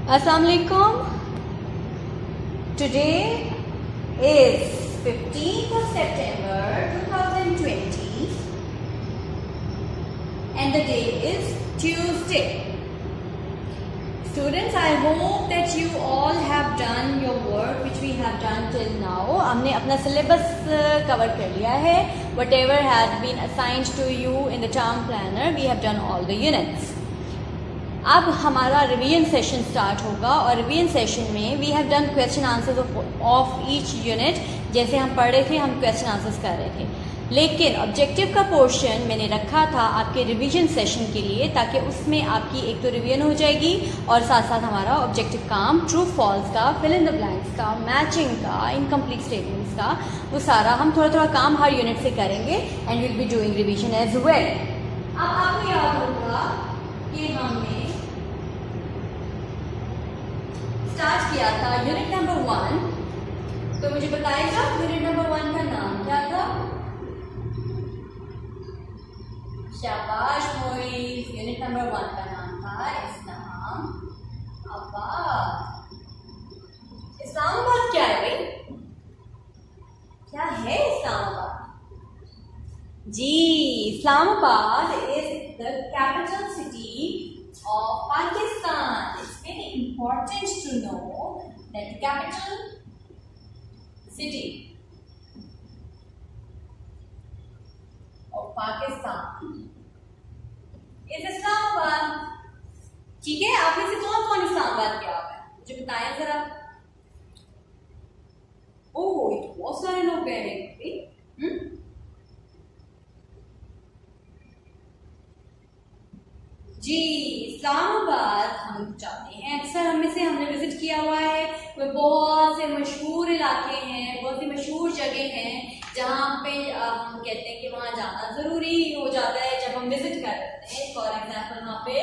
Assalamualaikum. Today is 15th of September 2020 and the day is Tuesday. Students, I hope that you all have done your work which we have done till now. हमने अपना syllabus cover कर लिया है. Whatever has been assigned to you in the term planner, we have done all the units. अब हमारा revision session start होगा और revision session में we have done question answers of each unit. जैसे हम पढ़ रहे थे हम क्वेश्चन आंसर्स कर रहे थे, लेकिन ऑब्जेक्टिव का पोर्शन मैंने रखा था आपके रिवीजन सेशन के लिए, ताकि उसमें आपकी एक तो रिवीजन हो जाएगी और साथ साथ हमारा ऑब्जेक्टिव काम ट्रू फॉल्स का, फिल इन द ब्लैंक्स का, मैचिंग का, इनकम्प्लीट स्टेटमेंट्स का, वो सारा हम थोड़ा थोड़ा काम हर यूनिट से करेंगे and will be doing revision as well. अब आपको याद होगा कि हमने स्टार्ट किया था यूनिट नंबर 1. तो मुझे बताएगा यूनिट नंबर 1 का नाम क्या था? शाबाश मोइज. यूनिट नंबर 1 का नाम था इस्लामाबाद. इस्लामाबाद क्या है भाई? क्या है इस्लामाबाद? जी, Islamabad is the capital city of Pakistan. It's very important to know that the capital city of Pakistan is Islamabad. ठीक है, आप में से कौन कौन इस्लामाबाद गया है मुझे बताएं जरा. ओह, ये तो बहुत सारे लोग गए हैं. जी, इस्लामाबाद हम जाते हैं अक्सर. हम में से हमने विजिट किया हुआ है. वो बहुत से मशहूर इलाके हैं, बहुत सी मशहूर जगह हैं जहाँ पे हम कहते हैं कि वहाँ जाना ज़रूरी हो जाता है जब हम विजिट करते हैं. फॉर एग्जाम्पल वहाँ पे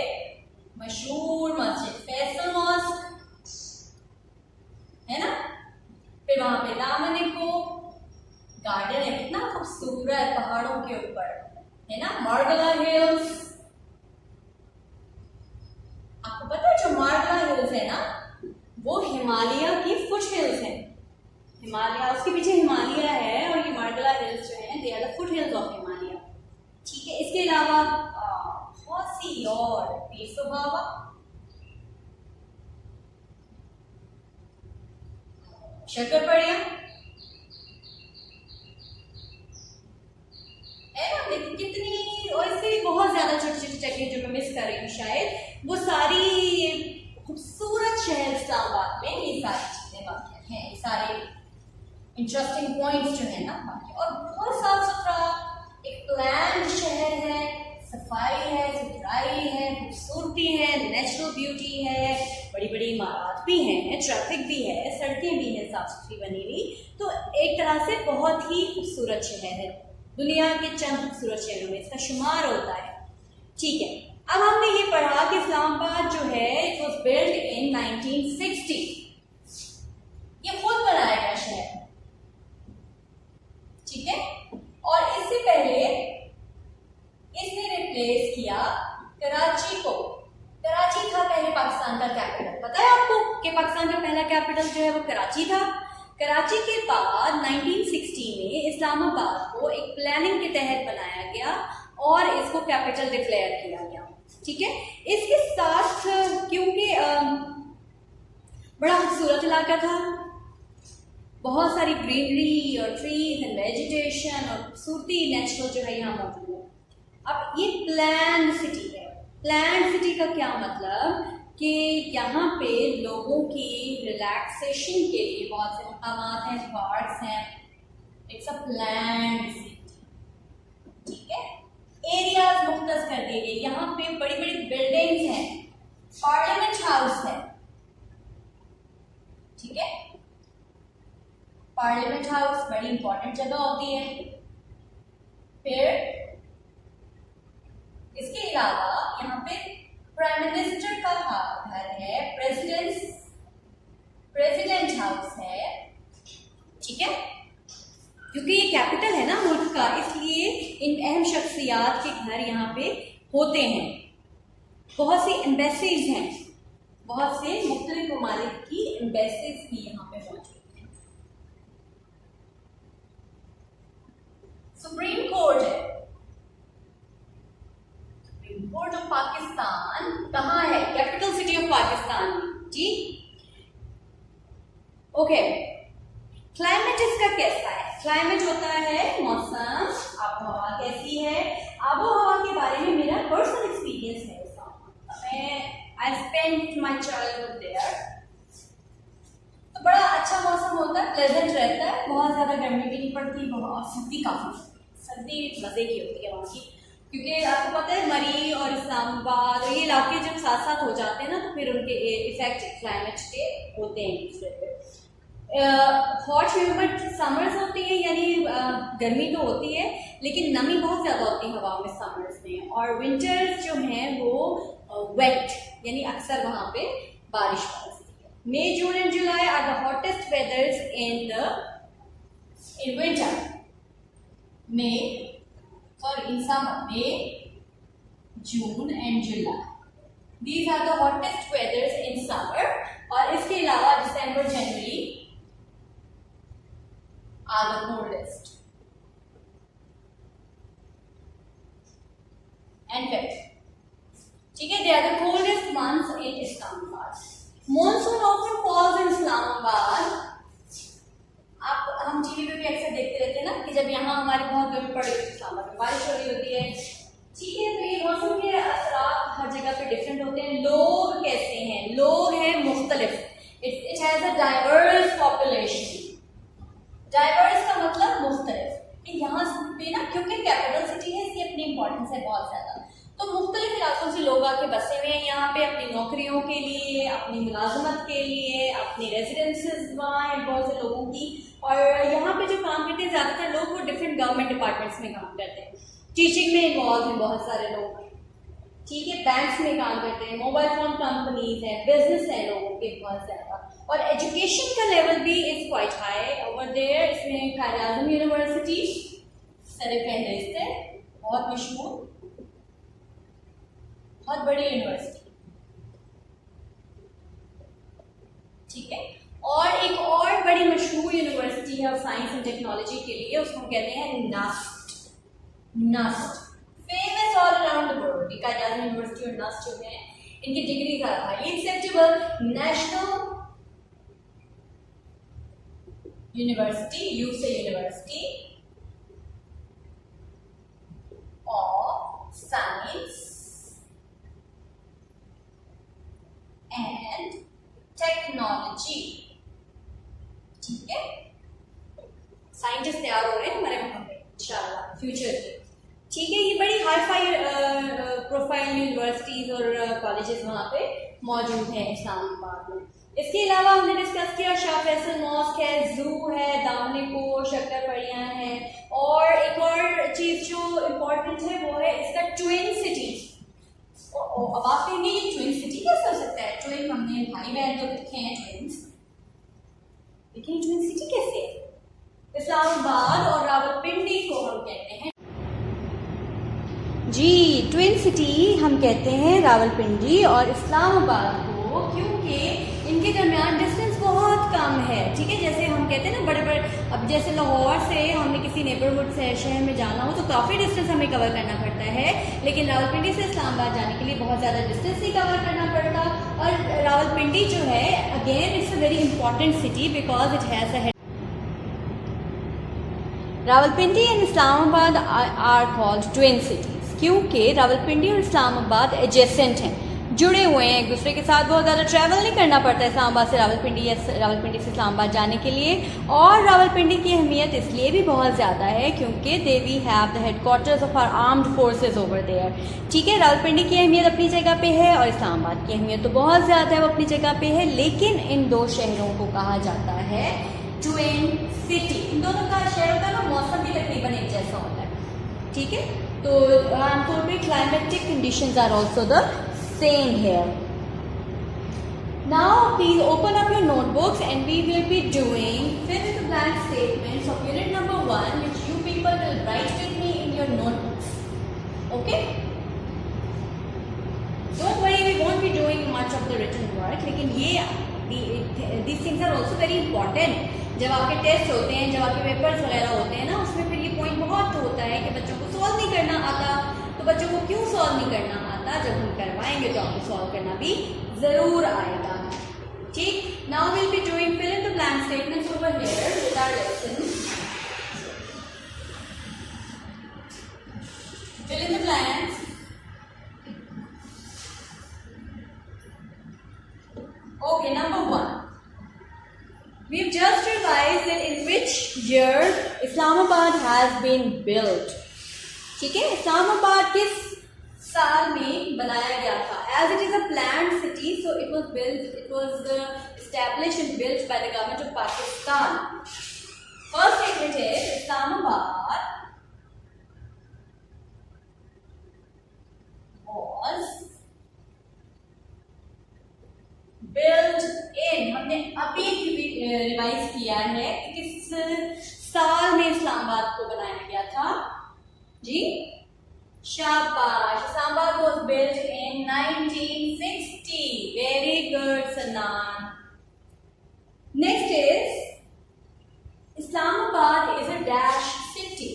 मशहूर मस्जिद फैसल मॉस्क है ना, फिर वहाँ पे दामनिको गार्डन है, कितना खूबसूरत पहाड़ों के ऊपर है ना, मार्गला हिल्स. आपको पता है जो मार्गला हिल्स है ना, वो हिमालय की फुट हिल्स हैं. हिमालय, उसके पीछे हिमालय है और ये मार्गला हिल्स जो हैं they are the foot hills of Himalaya. ठीक है, इसके अलावा बहुत सी और पेशोबाबा, शक्करपड़िया है ना, लेकिन कितनी और इससे बहुत ज्यादा छोटी छोटी जगह जो मैं मिस कर रही हूँ शायद, वो सारी खूबसूरत शहर इस्लामाबाद में ये सारी चीजें वाक़ई हैं. सारे इंटरेस्टिंग पॉइंट्स जो है ना वाक़ई, और बहुत साफ सुथरा एक प्लान शहर है. सफाई है, सुथराई है, खूबसूरती है, नेचुरल ब्यूटी है, बड़ी बड़ी इमारत भी हैं, ट्रैफिक भी है, सड़कें भी हैं साफ सुथरी बनी हुई. तो एक तरह से बहुत ही खूबसूरत शहर है. दुनिया के चंद खूबसूरत शहरों में इसका शुमार होता है. ठीक है, अब हमने ये पढ़ा कि इस्लामाबाद जो है इट वॉज बिल्ड इन 1960. ये खुद बनाया गया शहर. ठीक है, और इससे पहले इसने रिप्लेस किया कराची को. कराची था पहले पाकिस्तान का कैपिटल. पता है आपको कि पाकिस्तान का पहला कैपिटल जो है वो कराची था. कराची के बाद 1960 में इस्लामाबाद को एक प्लानिंग के तहत बनाया गया और इसको कैपिटल डिक्लेयर किया गया. ठीक है, इसके साथ क्योंकि बड़ा खूबसूरत इलाका था, बहुत सारी ग्रीनरी और ट्रीज एंड वेजिटेशन और खूबसूरती नेचुरल जो है यहाँ मौजूद है. अब ये प्लान्ड सिटी है. प्लान्ड सिटी का क्या मतलब कि यहाँ पे लोगों की रिलैक्सेशन के लिए बहुत से मकामात हैं, पार्क्स हैं. It's a planned city. ठीक है, एरियाज मुख्तस कर दिए गए. यहाँ पे बड़ी बड़ी बिल्डिंग्स हैं, पार्लियामेंट हाउस है. ठीक है, पार्लियामेंट हाउस बड़ी इंपॉर्टेंट जगह होती है. फिर इसके अलावा यहाँ पे प्राइम मिनिस्टर का घर है, प्रेसिडेंट हाउस है. ठीक है, क्योंकि ये कैपिटल है ना मुल्क का, इसलिए इन अहम शख्सियात के घर यहाँ पे होते हैं. बहुत सी एम्बेसीज हैं बहुत से मुख्तलिफ ममालिक की एम्बेसीज भी यहाँ पे मौजूद हैं। सुप्रीम कोर्ट है, सुप्रीम कोर्ट ऑफ पाकिस्तान कहाँ है? कैपिटल सिटी ऑफ पाकिस्तान जी। ओके, क्लाइमेट इसका कैसा है? क्लाइमेट होता है मौसम, आबो हवा कैसी है? आबो हवा के बारे में मेरा पर्सनल एक्सपीरियंस है। I spent my childhood there. तो बड़ा अच्छा मौसम होता है, प्लेजेंट रहता है, बहुत ज्यादा गर्मी भी नहीं पड़ती, बहुत सर्दी, काफी सर्दी मजे की होती है वहाँ की, क्योंकि आपको पता है मरी और इस्लामाबाद और ये इलाके जब साथ साथ हो जाते हैं ना तो फिर उनके इफेक्ट क्लाइमेट के होते हैं एक दूसरे पे। हॉट ह्यूमिड समर्स होती है, यानी गर्मी तो होती है लेकिन नमी बहुत ज़्यादा होती है हवा में समर्स में, और विंटर्स जो हैं वो वेट, यानी अक्सर वहाँ पे बारिश बरसती है। May, June and July are the hottest weathers in winter. in summer, May, June and July. These are the hottest weathers in summer. और इसके अलावा दिसंबर, जनवरी are the coldest. And Feb. ठीक है, they are the coldest months in Islamabad. Monsoon often falls in Islamabad. हम TV पे भी अक्सर देखते रहते हैं ना कि जब यहाँ हमारी बहुत गर्मी पड़ रही है इस्लामाबाद में बारिश हो रही होती है। ठीक है, तो ये मौसम के असरात हर जगह पे डिफरेंट होते हैं। लोग कैसे हैं? लोग हैं मुख्तलिफ। It has a diverse population. Diverse का मतलब मुख्तलिफ। यहाँ पे ना क्योंकि कैपिटल सिटी है इसकी अपनी इंपॉर्टेंस है बहुत ज्यादा, तो मुख्तलिफ इलाकों से लोग आके बसे हुए हैं यहाँ पे अपनी नौकरियों के लिए, अपनी मुलाजमत के लिए, अपनी रेजिडेंसेस वहाँ हैं बहुत से लोगों की। और यहाँ पे जो काम करते हैं ज़्यादातर लोग वो डिफरेंट गवर्नमेंट डिपार्टमेंट्स में काम करते हैं। टीचिंग में इन्वॉल्व हैं बहुत सारे लोग, ठीक है, बैंक्स में काम करते हैं, मोबाइल फोन कंपनीज हैं, बिजनेस है लोगों के बहुत ज़्यादा, और एजुकेशन का लेवल भी is quite high over there. इसमें कायद-ए-आज़म यूनिवर्सिटी सर-ए-फ़हरिस्त है, बहुत मशहूर, बहुत बड़ी यूनिवर्सिटी, ठीक है। और एक और बड़ी मशहूर यूनिवर्सिटी है साइंस एंड टेक्नोलॉजी के लिए, उसको हम कहते हैं NUST, famous all around the world. Quaid e Azam university और नस्ट जो है इनकी degrees are highly acceptable. National university, यूसे university of science and technology, ठीक है। साइंटिस्ट तैयार हो रहे हैं हमारे वहां पे इंशाल्लाह फ्यूचर के, ठीक है। ये बड़ी हाई फाई प्रोफाइल यूनिवर्सिटीज और कॉलेजेस वहाँ पे मौजूद हैं इस्लामाबाद में। इसके अलावा हमने डिस्कस किया शाह फैसल मॉस्क है, जू है, दामनपुर, शक्करपड़ियाँ हैं, और एक और चीज़ जो इम्पोर्टेंट है वो है इसका ट्विन सिटी। अब आप कहेंगे ये ट्विन सिटी कैसे हो सकता है? ट्विन हमने भाई बहन तो लिखे हैं ट्विंस, लेकिन ट्विन सिटी कैसे है? इस्लामाबाद और रावलपिंडी को हम कहते हैं जी ट्विन सिटी, हम कहते हैं रावलपिंडी और इस्लामाबाद को, क्योंकि इनके दरमियान डिस्टेंस बहुत कम है, ठीक है। जैसे हम कहते हैं ना बड़े बड़े, अब जैसे लाहौर से हमने किसी नेबरहुड से शहर में जाना हो तो काफ़ी डिस्टेंस हमें कवर करना पड़ता है, लेकिन रावलपिंडी से इस्लामाबाद जाने के लिए बहुत ज़्यादा डिस्टेंस नहीं कवर करना पड़ता। और रावलपिंडी जो है again it's a very important city because it has a Rawalpindi and Islamabad are called twin cities, क्योंकि रावलपिंडी और इस्लामाबाद एडजेसेंट हैं, जुड़े हुए हैं एक दूसरे के साथ। बहुत ज़्यादा ट्रैवल नहीं करना पड़ता इस्लामाबाद से रावलपिंडी या रावलपिंडी से इस्लामाबाद जाने के लिए। और रावलपिंडी की अहमियत इसलिए भी बहुत ज़्यादा है क्योंकि they we have the headquarters of our armed forces over there, ठीक है। रावलपिंडी की अहमियत अपनी जगह पे है और इस्लामाबाद की अहमियत तो बहुत ज़्यादा है, वो अपनी जगह पे है, लेकिन इन दो शहरों को कहा जाता है ट्विन सिटी। इन दोनों का शहरों का ना मौसम भी तकरीबन एक जैसा होता है, ठीक है। तो आमतौर पर climatic conditions are also the same here. Now please open up your notebooks and we will be doing fill in the blank statements of unit number 1 which you people will write with me in your notebooks. Okay? Don't worry, we won't be doing much of the written work. work, लेकिन ये these things are also very important. जब आपके test होते हैं, जब आपके papers वगैरह होते हैं ना, उसमें फिर ये पॉइंट बहुत होता है कि बच्चों को सॉल्व नहीं करना आता. तो बच्चों को क्यों सॉल्व नहीं करना आता? जब हम करवाएंगे तो आपको सॉल्व करना भी ज़रूर आएगा. ठीक. Now will be doing fill in the blank statements over here with our lesson. Fill in the blanks. Okay, number 1. We've just realized that in which year Islamabad has been built. ठीक है, इस्लामाबाद किस साल में बनाया गया था? As it is a planned city, so it was established and built by the government of Pakistan. First statement is Islamabad was built in. हमने अभी रिवाइज किया है कि किस साल में इस्लामाबाद को बनाया गया था जी. शाबाश. Islamabad was built in 1960. Very good, Sanan. Next is Islamabad is a dash city.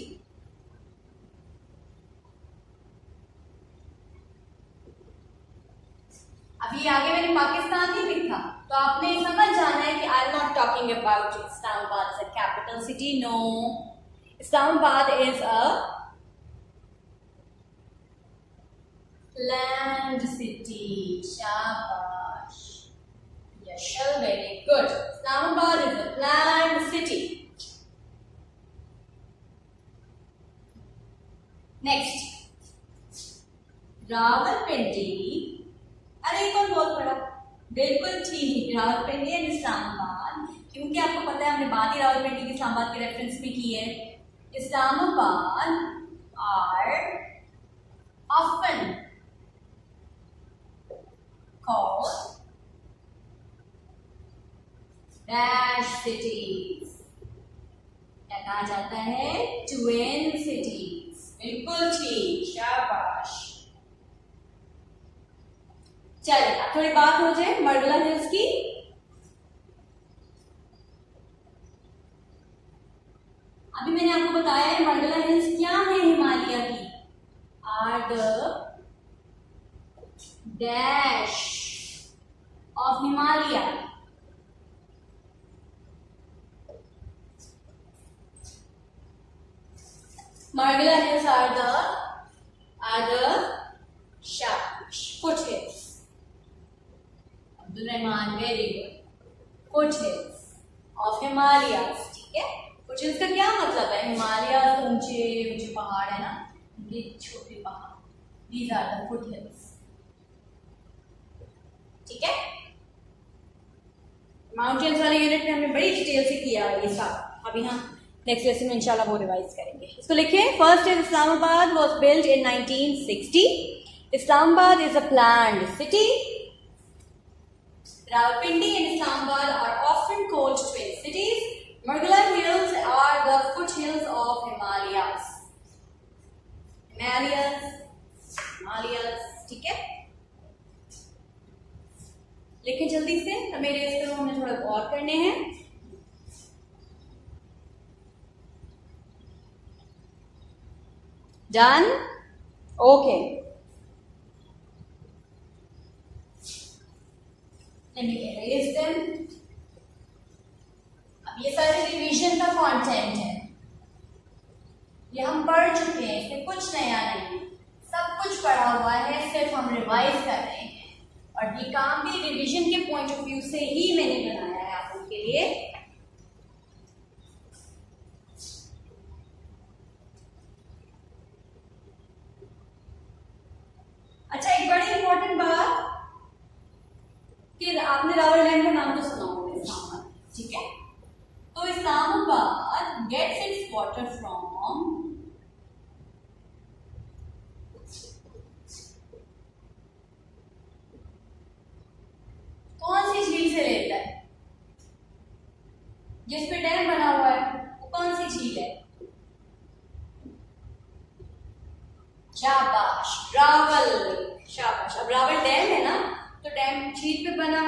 अभी आगे मैंने पाकिस्तान नहीं लिखा, तो आपने समझ जाना है कि I am not talking about Islamabad as a capital city. No, Islamabad is a planned city. शाबाश. Yashal, very good. Islamabad is a planned city. Next, Rawalpindi. अरे कौन बोल पड़ा? बिल्कुल ठीक, रावलपिंडी एंड इस्लामाबाद. क्योंकि आपको पता है हमने बात ही रावलपिंडी की इस्लामाबाद के रेफरेंस में की है. Islamabad are often called dash cities. क्या कहा जाता है? Twin cities. बिल्कुल ठीक, शाबाश. चलिए अब थोड़ी बात हो जाए मरगला हिल्स की. अभी मैंने आपको बताया है मरगला हिल्स क्या है हिमालय की. Are the dash of Himalaya. Margalla hills are the foothills. Abdul Rahman, very good. foothills of Himalayas. ठीक है. foothills का क्या मतलब है? हिमालय ऊंचे ऊंचे पहाड़ है ना, ये छोटे पहाड़. These are the foothills. ठीक है. माउंटेन्स वाले यूनिट में हमने बड़ी डिटेल से किया है ये सब. अभी हम नेक्स्ट लेसन में इंशाल्लाह वो रिवाइज करेंगे. इसको लिखिए. First is Islamabad was built in 1960. Islamabad is a planned city. Rawalpindi and Islamabad are often called twin cities. Margala Hills are the foothills of Himalayas. Himalayas. ठीक है. लिखिए जल्दी से. तो मेरे इस तरह हमें थोड़ा और करने हैं. Done? Okay. Let me erase them. अब ये सारे रिवीजन का कंटेंट है. ये हम पढ़ चुके हैं, इसमें कुछ नया नहीं. सब कुछ पढ़ा हुआ है, सिर्फ हम रिवाइज कर रहे हैं. और ये काम भी रिवीजन के पॉइंट ऑफ व्यू से ही मैंने बनाया है आप लोगों के लिए. अच्छा, एक बड़ी इंपॉर्टेंट बात कि आपने रावललैंड का नाम तो सुना होगा. इस्लामाबाद. ठीक है. तो Islamabad gets its water from कौन सी झील से लेता है? जिस पे डैम बना हुआ है वो कौन सी झील है? शाबाश, रावल. शाबाश. अब रावल डैम है ना, तो डैम झील पे बना।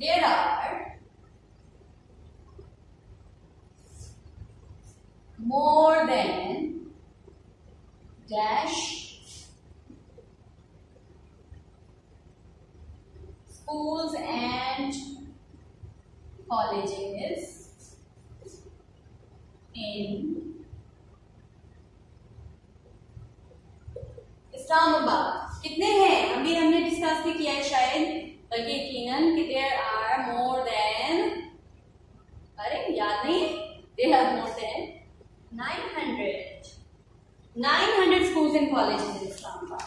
There are more than dash schools and colleges in Islamabad. कितने हैं अभी हमने डिस्कस भी किया है शायद, बल्कि यकीनन कि देयर आर मोर देन, अरे याद नहीं, there are more than 900 schools and colleges in Islamabad.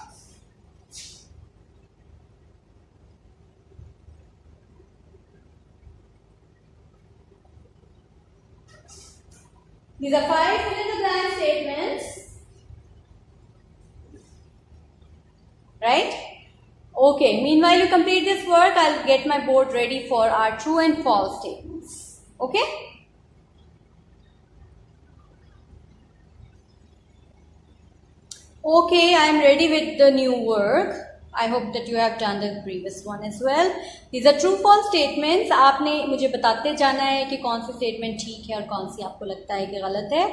These are 5 fill in the blank statements, right? Okay, meanwhile you complete this work, I'll get my board ready for our true and false statements. Okay? Okay, I am ready with the new work. I hope that you have done the previous one as well. These are true false statements. आपने मुझे बताते जाना है कि कौन सी statement ठीक है और कौन सी आपको लगता है कि गलत है,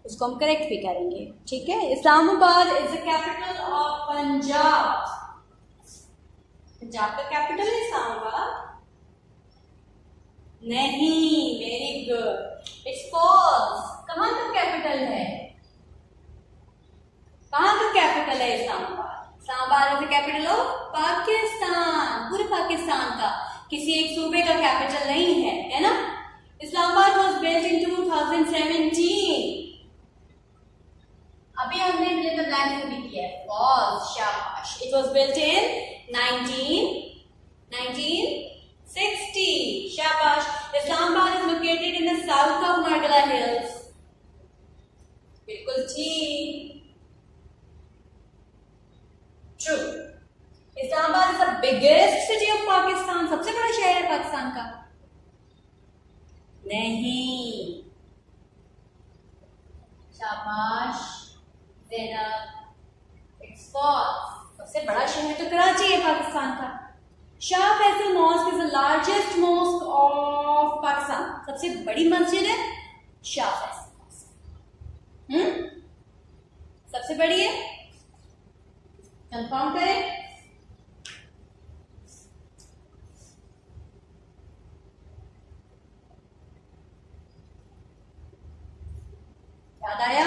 उसको हम करेक्ट भी करेंगे। ठीक है? Islamabad is the capital of Punjab. Punjab का कैपिटल है इस्लामाबाद? नहीं, वेरी गुड, इट्स फॉल्स। कहाँ का कैपिटल है? कहाँ का कैपिटल है Islamabad? Islamabad is the capital of Pakistan, पूरे पाकिस्तान का, किसी एक सूबे का कैपिटल नहीं है ना? Islamabad was built in 2017। अभी हमने फिल द ब्लैंक्स में भी किया है, फॉल्स, शाबाश। इट वाज बिल्ट इन 1960, शाबाश। Islamabad is located in the south of Margalla hills, बिल्कुल ठीक, true. Islamabad is the biggest city of Pakistan, सबसे बड़ा शहर है पाकिस्तान का? नहीं, शाबाश ज़ैनब, इट्स फॉल्स। सबसे बड़ा शहर तो कराची है पाकिस्तान का। Shah Faisal mask is the largest mosque of Pakistan, सबसे बड़ी मस्जिद है शाह फैसल मॉस्क। सबसे बड़ी है, कंफर्म करें। याद आया?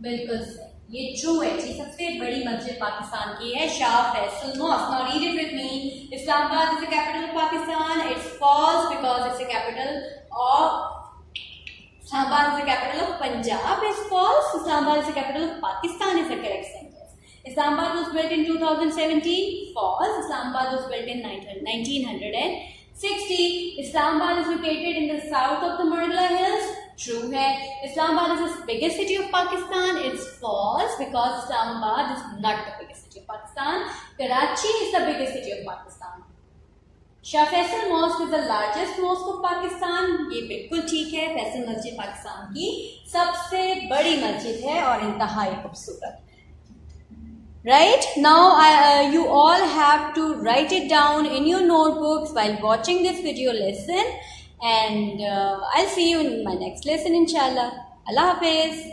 बिल्कुल सही, ये ट्रू है जी, सबसे बड़ी मस्जिद पाकिस्तान की है Shah Faisal mosque. Now read it with me. Islamabad is the capital of Pakistan, it's false because it's the capital of, Islamabad is the capital of Punjab, it's false. Islamabad is the capital of Pakistan is the correct sentence. Islamabad was built in 2017, false. Islamabad was built in 1960. Islamabad is located in the south of the Murgla Hills, true है। Islamabad is the biggest city of Pakistan, it's false because Islamabad is not the biggest city of Pakistan. Karachi is the biggest city of Pakistan. Shah Faisal Mosque is the largest mosque of Pakistan, ये बिल्कुल ठीक है। फैसल मस्जिद पाकिस्तान की सबसे बड़ी मस्जिद है और इंतहाई खूबसूरत। Right, now you all have to write it down in your notebooks while watching this video lesson, and I'll see you in my next lesson inshallah. Allah Hafiz.